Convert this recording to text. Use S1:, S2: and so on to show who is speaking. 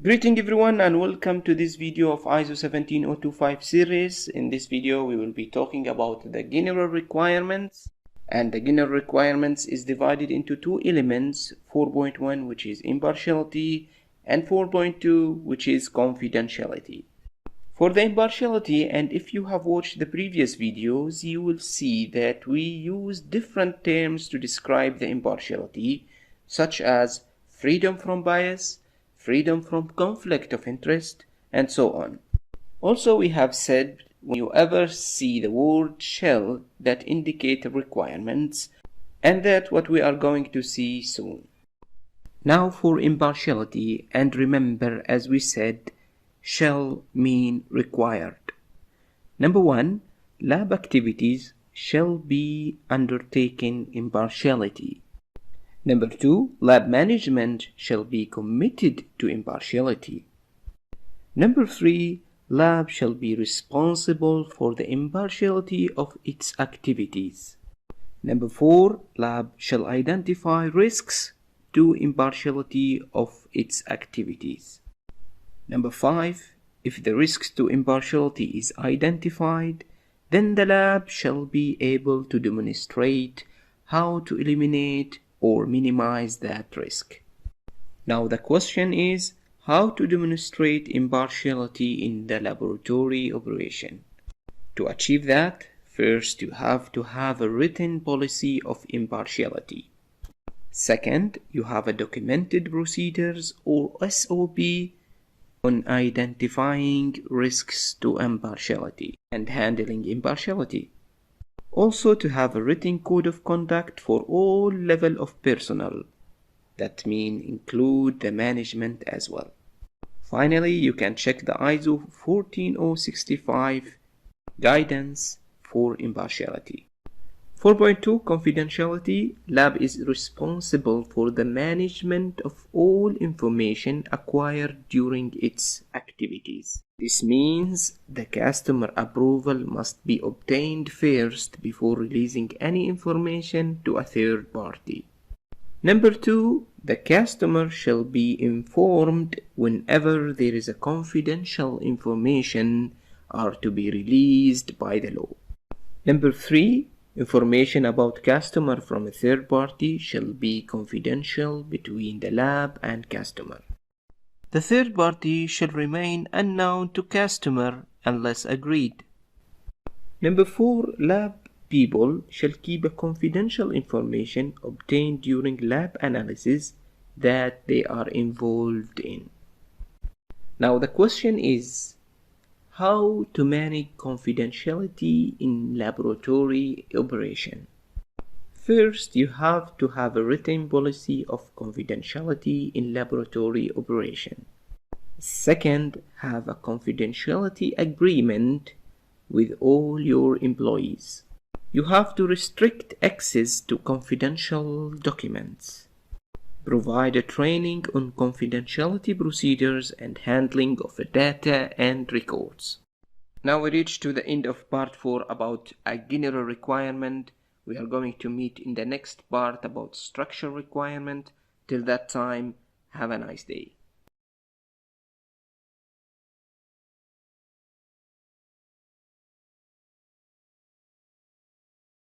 S1: Greeting everyone and welcome to this video of ISO 17025 series. In this video we will be talking about the general requirements, and the general requirements is divided into two elements, 4.1 which is impartiality and 4.2 which is confidentiality. For the impartiality, and if you have watched the previous videos, you will see that we use different terms to describe the impartiality, such as freedom from bias, freedom from conflict of interest, and so on. Also, we have said when you ever see the word shall that indicate requirements, and that's what we are going to see soon. Now for impartiality, and remember, as we said, shall mean required. Number 1, lab activities shall be undertaken impartially. Number 2, lab management shall be committed to impartiality. Number 3, lab shall be responsible for the impartiality of its activities. Number 4, lab shall identify risks to impartiality of its activities. Number 5, if the risks to impartiality is identified, then the lab shall be able to demonstrate how to eliminate or minimize that risk. Now the question is how to demonstrate impartiality in the laboratory operation. To achieve that, first you have to have a written policy of impartiality. Second, you have a documented procedures or SOP on identifying risks to impartiality and handling impartiality. Also to have a written code of conduct for all level of personnel. That means include the management as well. Finally, you can check the ISO 14065 guidance for impartiality. 4.2 confidentiality. Lab is responsible for the management of all information acquired during its activities. This means the customer approval must be obtained first before releasing any information to a third party. Number 2, the customer shall be informed whenever there is a confidential information are to be released by the law. Number 3, information about customer from a third party shall be confidential between the lab and customer. The third party shall remain unknown to customer unless agreed. Number 4, lab people shall keep a confidential information obtained during lab analysis that they are involved in. Now the question is, how to manage confidentiality in laboratory operation? First, you have to have a written policy of confidentiality in laboratory operation. Second, have a confidentiality agreement with all your employees. You have to restrict access to confidential documents. Provide a training on confidentiality procedures and handling of data and records. Now we reach to the end of part 4 about a general requirement. We are going to meet in the next part about structural requirement. Till that time, have a nice day.